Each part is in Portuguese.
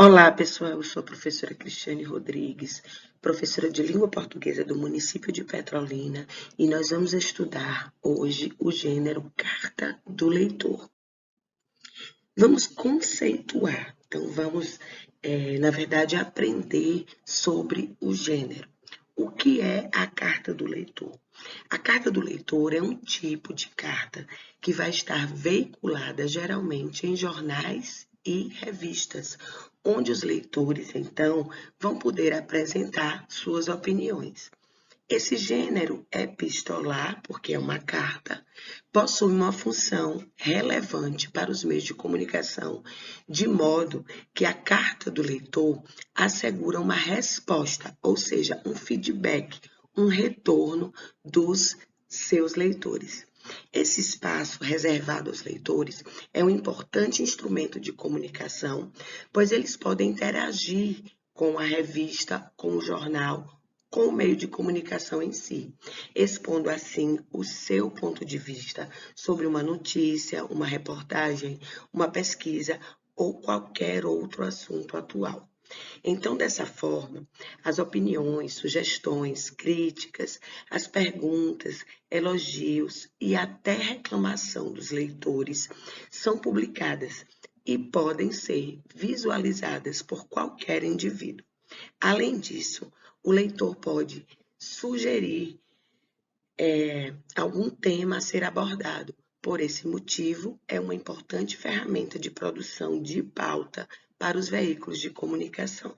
Olá, pessoal. Eu sou a professora Cristiane Rodrigues, professora de língua portuguesa do município de Petrolina, e nós vamos estudar hoje o gênero Carta do Leitor. Vamos conceituar, então vamos, na verdade, aprender sobre o gênero. O que é a carta do leitor? A carta do leitor é um tipo de carta que vai estar veiculada geralmente em jornais e revistas, onde os leitores, então, vão poder apresentar suas opiniões. Esse gênero epistolar, porque é uma carta, possui uma função relevante para os meios de comunicação, de modo que a carta do leitor assegura uma resposta, ou seja, um feedback, um retorno dos seus leitores. Esse espaço reservado aos leitores é um importante instrumento de comunicação, pois eles podem interagir com a revista, com o jornal, com o meio de comunicação em si, expondo assim o seu ponto de vista sobre uma notícia, uma reportagem, uma pesquisa ou qualquer outro assunto atual. Então, dessa forma, as opiniões, sugestões, críticas, as perguntas, elogios e até reclamação dos leitores são publicadas e podem ser visualizadas por qualquer indivíduo. Além disso, o leitor pode sugerir algum tema a ser abordado. Por esse motivo, é uma importante ferramenta de produção de pauta para os veículos de comunicação.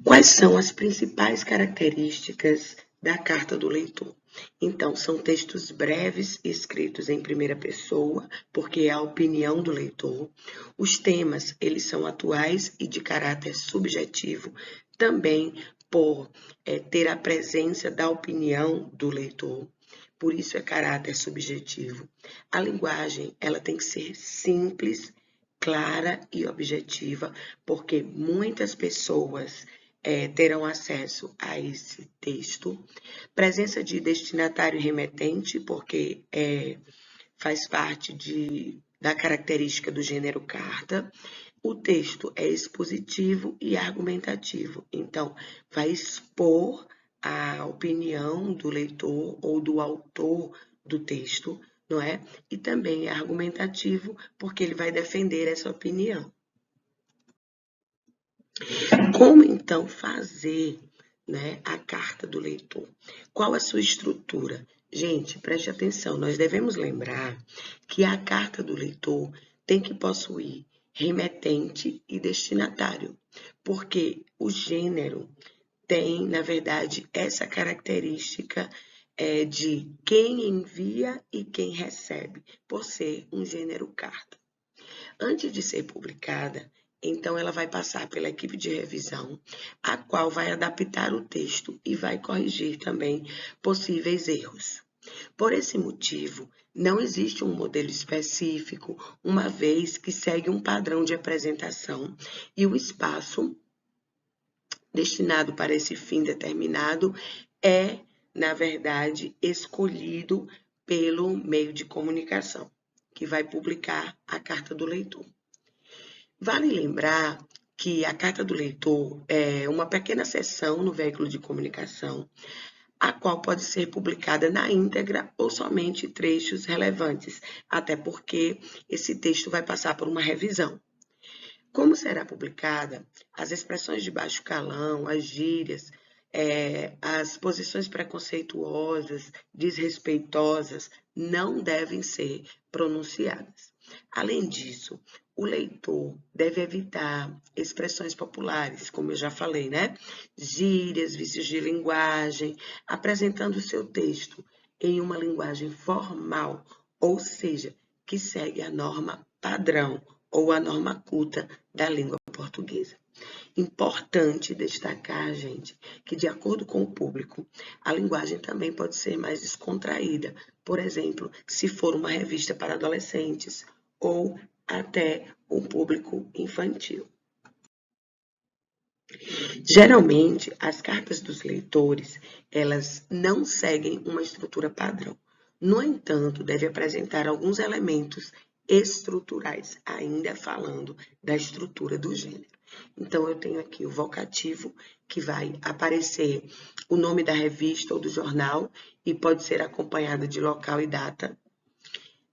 Quais são as principais características da carta do leitor? Então, são textos breves, escritos em primeira pessoa, porque é a opinião do leitor. Os temas, eles são atuais e de caráter subjetivo, também por ter a presença da opinião do leitor. Por isso é caráter subjetivo. A linguagem, ela tem que ser simples, clara e objetiva, porque muitas pessoas terão acesso a esse texto. Presença de destinatário remetente, porque faz parte da característica do gênero carta. O texto é expositivo e argumentativo, então vai expor a opinião do leitor ou do autor do texto, não é? E também é argumentativo, porque ele vai defender essa opinião. Como então fazer, né, a carta do leitor? Qual a sua estrutura? Gente, preste atenção, nós devemos lembrar que a carta do leitor tem que possuir remetente e destinatário, porque o gênero tem, na verdade, essa característica de quem envia e quem recebe, por ser um gênero carta. Antes de ser publicada, então ela vai passar pela equipe de revisão, a qual vai adaptar o texto e vai corrigir também possíveis erros. Por esse motivo, não existe um modelo específico, uma vez que segue um padrão de apresentação e o espaço destinado para esse fim determinado é, na verdade, escolhido pelo meio de comunicação, que vai publicar a carta do leitor. Vale lembrar que a carta do leitor é uma pequena seção no veículo de comunicação, a qual pode ser publicada na íntegra ou somente trechos relevantes, até porque esse texto vai passar por uma revisão. Como será publicada, as expressões de baixo calão, as gírias, as posições preconceituosas, desrespeitosas, não devem ser pronunciadas. Além disso, o leitor deve evitar expressões populares, como eu já falei, né? Gírias, vícios de linguagem, apresentando o seu texto em uma linguagem formal, ou seja, que segue a norma padrão ou a norma culta da língua portuguesa. Importante destacar, gente, que de acordo com o público, a linguagem também pode ser mais descontraída. Por exemplo, se for uma revista para adolescentes ou até um público infantil. Geralmente, as cartas dos leitores, elas não seguem uma estrutura padrão. No entanto, deve apresentar alguns elementos estruturais, ainda falando da estrutura do gênero. Então, eu tenho aqui o vocativo, que vai aparecer o nome da revista ou do jornal, e pode ser acompanhado de local e data.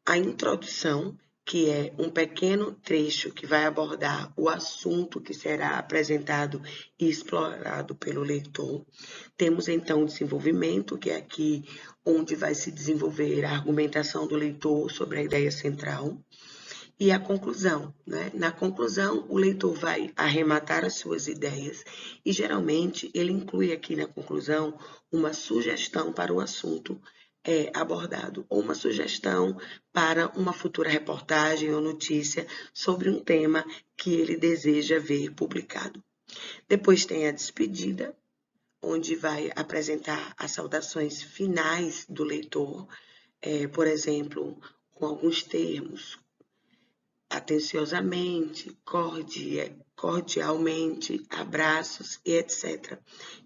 A introdução, que é um pequeno trecho que vai abordar o assunto que será apresentado e explorado pelo leitor. Temos, então, o desenvolvimento, que é aqui onde vai se desenvolver a argumentação do leitor sobre a ideia central. E a conclusão, né? Na conclusão, o leitor vai arrematar as suas ideias e, geralmente, ele inclui aqui na conclusão uma sugestão para o assunto abordado, ou uma sugestão para uma futura reportagem ou notícia sobre um tema que ele deseja ver publicado. Depois tem a despedida, onde vai apresentar as saudações finais do leitor, por exemplo, com alguns termos, atenciosamente, cordialmente, abraços e etc.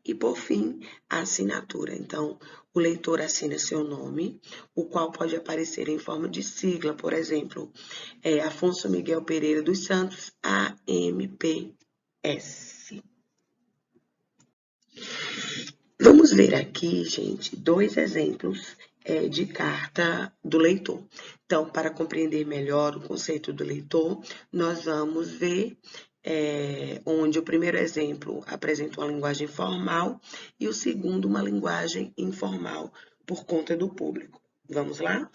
E, por fim, a assinatura. Então, o leitor assina seu nome, o qual pode aparecer em forma de sigla, por exemplo, Afonso Miguel Pereira dos Santos, AMPS. Vamos ver aqui, gente, 2 exemplos de carta do leitor. Então, para compreender melhor o conceito do leitor, nós vamos ver onde o primeiro exemplo apresenta uma linguagem formal e o segundo uma linguagem informal por conta do público. Vamos lá?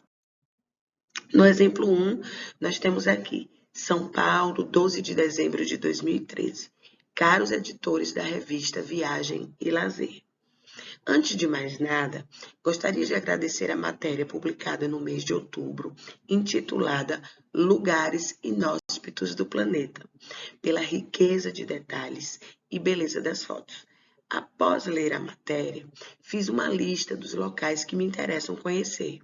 No exemplo 1, nós temos aqui São Paulo, 12 de dezembro de 2013. Caros editores da revista Viagem e Lazer. Antes de mais nada, gostaria de agradecer a matéria publicada no mês de outubro, intitulada Lugares Inóspitos do Planeta, pela riqueza de detalhes e beleza das fotos. Após ler a matéria, fiz uma lista dos locais que me interessam conhecer,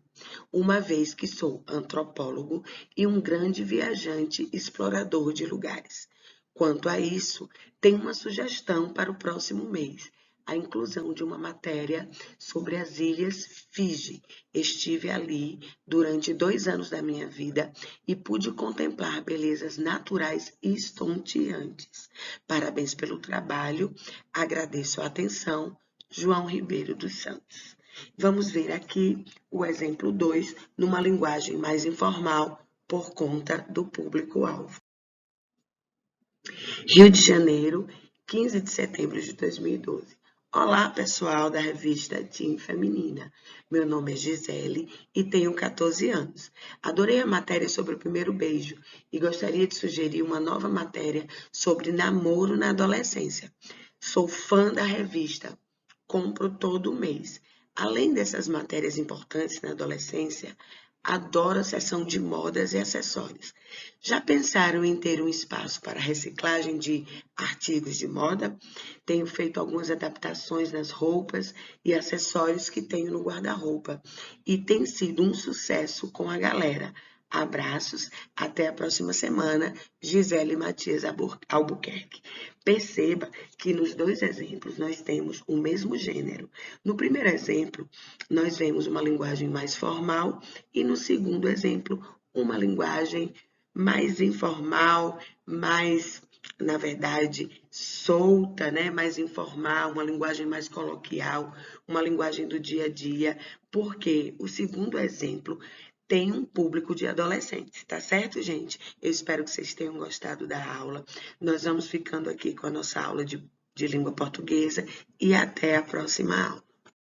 uma vez que sou antropólogo e um grande viajante explorador de lugares. Quanto a isso, tenho uma sugestão para o próximo mês, a inclusão de uma matéria sobre as ilhas Fiji. Estive ali durante 2 anos da minha vida e pude contemplar belezas naturais estonteantes. Parabéns pelo trabalho, agradeço a atenção, João Ribeiro dos Santos. Vamos ver aqui o exemplo 2, numa linguagem mais informal, por conta do público-alvo. Rio de Janeiro, 15 de setembro de 2012. Olá, pessoal da revista Teen Feminina. Meu nome é Gisele e tenho 14 anos. Adorei a matéria sobre o primeiro beijo e gostaria de sugerir uma nova matéria sobre namoro na adolescência. Sou fã da revista, compro todo mês. Além dessas matérias importantes na adolescência, adoro a seção de modas e acessórios. Já pensaram em ter um espaço para reciclagem de artigos de moda? Tenho feito algumas adaptações nas roupas e acessórios que tenho no guarda-roupa e tem sido um sucesso com a galera. Abraços, até a próxima semana, Gisele Matias Albuquerque. Perceba que nos 2 exemplos nós temos o mesmo gênero. No primeiro exemplo, nós vemos uma linguagem mais formal e no segundo exemplo, uma linguagem mais informal, mais, na verdade, solta, né? Mais informal, uma linguagem mais coloquial, uma linguagem do dia a dia, porque o segundo exemplo tem um público de adolescentes, tá certo, gente? Eu espero que vocês tenham gostado da aula. Nós vamos ficando aqui com a nossa aula de língua portuguesa e até a próxima aula.